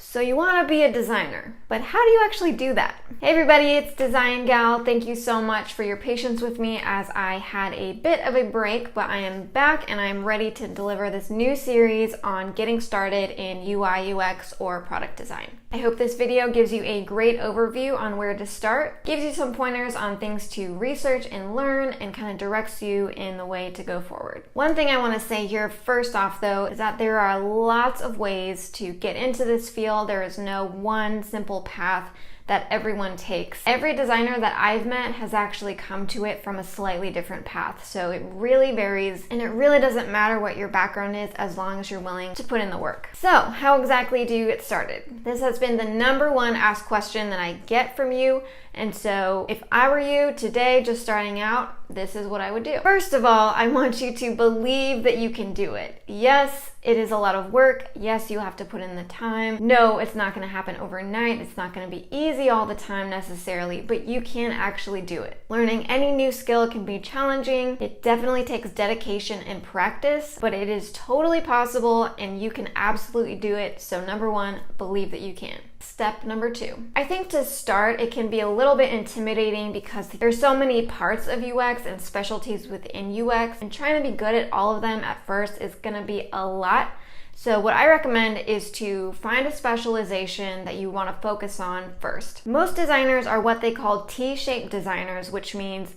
So you want to be a designer, but how do you actually do that? Hey everybody, it's Design Gal. Thank you so much for your patience with me as I had a bit of a break, but I am back and I'm ready to deliver this new series on getting started in UI, UX, or product design. I hope this video gives you a great overview on where to start, gives you some pointers on things to research and learn, and kind of directs you in the way to go forward. One thing I want to say here first off though is that there are lots of ways to get into this field. There is no one simple path that everyone takes. Every designer that I've met has actually come to it from a slightly different path. So it really varies, and it really doesn't matter what your background is as long as you're willing to put in the work. So how exactly do you get started? This has been the number one asked question that I get from you. And so if I were you today just starting out, this is what I would do. First of all, I want you to believe that you can do it. Yes, it is a lot of work. Yes, you have to put in the time. No, it's not going to happen overnight. It's not going to be easy all the time necessarily, but you can actually do it. Learning any new skill can be challenging. It definitely takes dedication and practice, but it is totally possible and you can absolutely do it. So number one, believe that you can. Step number two. I think to start, it can be a little bit intimidating because there's so many parts of UX and specialties within UX, and trying to be good at all of them at first is going to be a lot. So what I recommend is to find a specialization that you want to focus on first. Most designers are what they call T-shaped designers, which means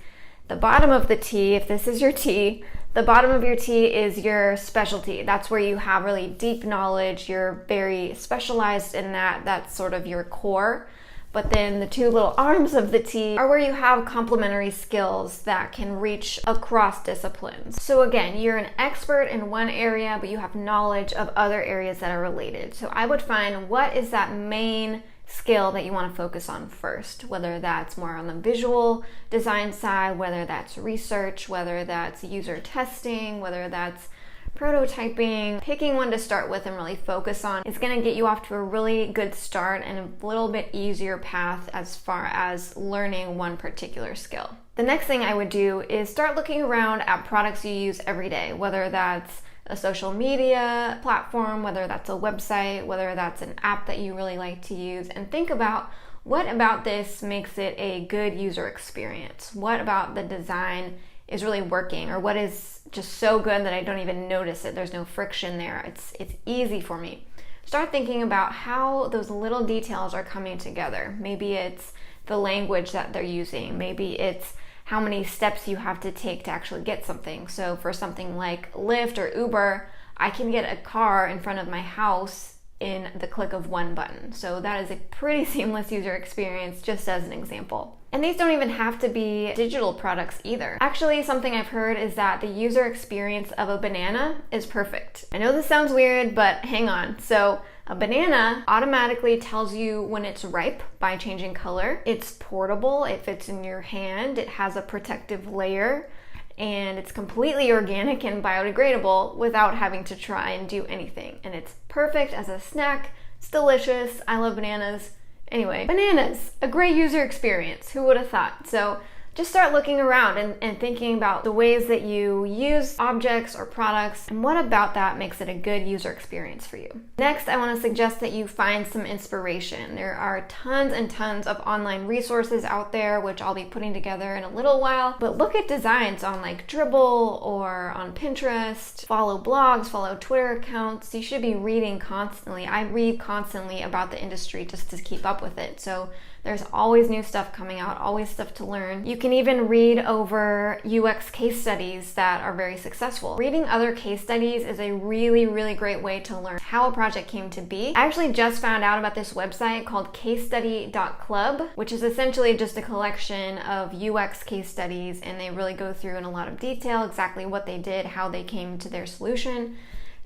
the bottom of the T, if this is your T, the bottom of your T is your specialty. That's where you have really deep knowledge. You're very specialized in that. That's sort of your core. But then the two little arms of the T are where you have complementary skills that can reach across disciplines. So again, you're an expert in one area, but you have knowledge of other areas that are related. So I would find what is that main skill that you want to focus on first, whether that's more on the visual design side, whether that's research, whether that's user testing, whether that's prototyping. Picking one to start with and really focus on is going to get you off to a really good start and a little bit easier path as far as learning one particular skill. The next thing I would do is start looking around at products you use every day, whether that's a social media platform, whether that's a website, whether that's an app that you really like to use, and think about what about this makes it a good user experience. What about the design is really working, or what is just so good that I don't even notice it. There's no friction there. It's easy for me. Start thinking about how those little details are coming together. Maybe it's the language that they're using. Maybe it's how many steps you have to take to actually get something. So for something like Lyft or Uber, I can get a car in front of my house in the click of one button. So that is a pretty seamless user experience, just as an example. And these don't even have to be digital products either. Actually, something I've heard is that the user experience of a banana is perfect. I know this sounds weird, but hang on. So a banana automatically tells you when it's ripe by changing color. It's portable, it fits in your hand, it has a protective layer, and it's completely organic and biodegradable without having to try and do anything. And it's perfect as a snack. It's delicious. I love bananas. Anyway, bananas, a great user experience. Who would have thought? So just start looking around and thinking about the ways that you use objects or products, and what about that makes it a good user experience for you. Next, I want to suggest that you find some inspiration. There are tons and tons of online resources out there, which I'll be putting together in a little while, but look at designs on like Dribbble or on Pinterest. Follow blogs, follow Twitter accounts. You should be reading constantly. I read constantly about the industry just to keep up with it. So there's always new stuff coming out, always stuff to learn. You can even read over UX case studies that are very successful. Reading other case studies is a really, really great way to learn how a project came to be. I actually just found out about this website called casestudy.club, which is essentially just a collection of UX case studies, and they really go through in a lot of detail exactly what they did, how they came to their solution.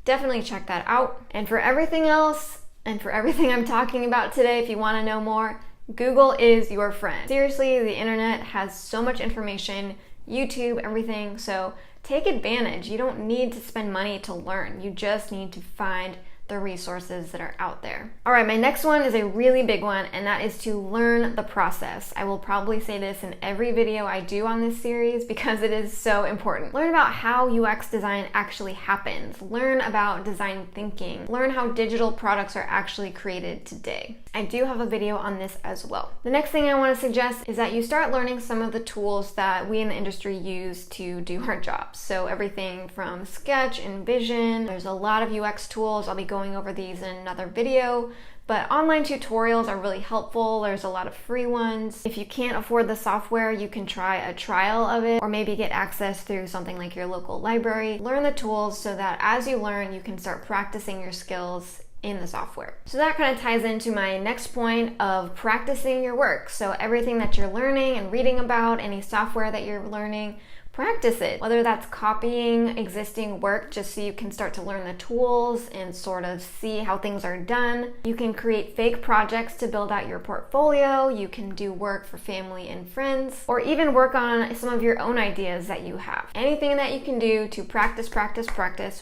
Definitely check that out. And for everything else, and for everything I'm talking about today, if you want to know more, Google is your friend. Seriously, the internet has so much information, YouTube, everything, so take advantage. You don't need to spend money to learn. You just need to find the resources that are out there. All right, my next one is a really big one, and that is to learn the process. I will probably say this in every video I do on this series because it is so important. Learn about how UX design actually happens. Learn about design thinking. Learn how digital products are actually created today. I do have a video on this as well. The next thing I want to suggest is that you start learning some of the tools that we in the industry use to do our jobs. So everything from Sketch, InVision, there's a lot of UX tools. I'll be going over these in another video. But online tutorials are really helpful. There's a lot of free ones. If you can't afford the software, you can try a trial of it or maybe get access through something like your local library. Learn the tools so that as you learn, you can start practicing your skills in the software. So that kind of ties into my next point of practicing your work. So everything that you're learning and reading about, any software that you're learning, practice it. Whether that's copying existing work just so you can start to learn the tools and sort of see how things are done. You can create fake projects to build out your portfolio. You can do work for family and friends, or even work on some of your own ideas that you have. Anything that you can do to practice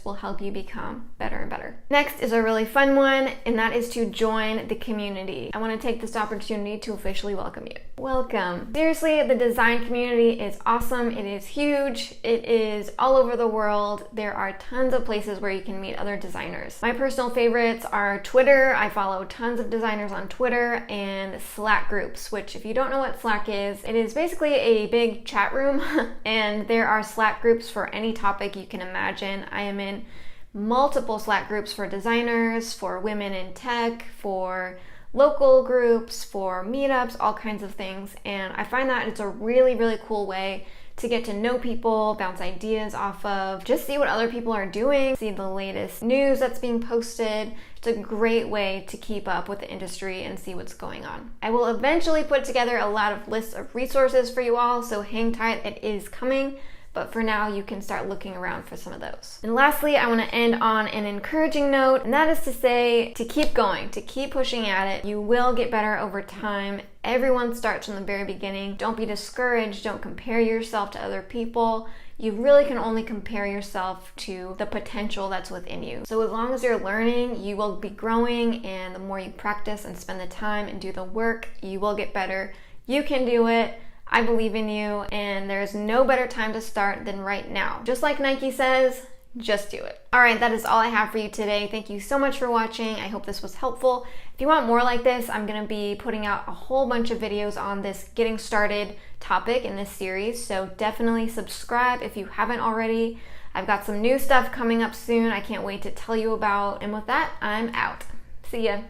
will help you become better and better. Next is a really fun one, and that is to join the community. I want to take this opportunity to officially welcome you. Welcome. Seriously, the design community is awesome. It is huge. It is all over the world. There are tons of places where you can meet other designers. My personal favorites are Twitter. I follow tons of designers on Twitter, and Slack groups, which if you don't know what Slack is, it is basically a big chat room and there are Slack groups for any topic you can imagine. I am in multiple Slack groups for designers, for women in tech, for local groups, for meetups, all kinds of things. And I find that it's a really, really cool way to get to know people, bounce ideas off of, just see what other people are doing, see the latest news that's being posted. It's a great way to keep up with the industry and see what's going on. I will eventually put together a lot of lists of resources for you all, so hang tight, it is coming. But for now, you can start looking around for some of those. And lastly, I want to end on an encouraging note, and that is to say to keep going, to keep pushing at it. You will get better over time. Everyone starts from the very beginning. Don't be discouraged. Don't compare yourself to other people. You really can only compare yourself to the potential that's within you. So as long as you're learning, you will be growing, and the more you practice and spend the time and do the work, you will get better. You can do it. I believe in you, and there's no better time to start than right now. Just like Nike says, just do it. All right, that is all I have for you today. Thank you so much for watching. I hope this was helpful. If you want more like this, I'm gonna be putting out a whole bunch of videos on this getting started topic in this series, so definitely subscribe if you haven't already. I've got some new stuff coming up soon I can't wait to tell you about. And with that, I'm out. See ya.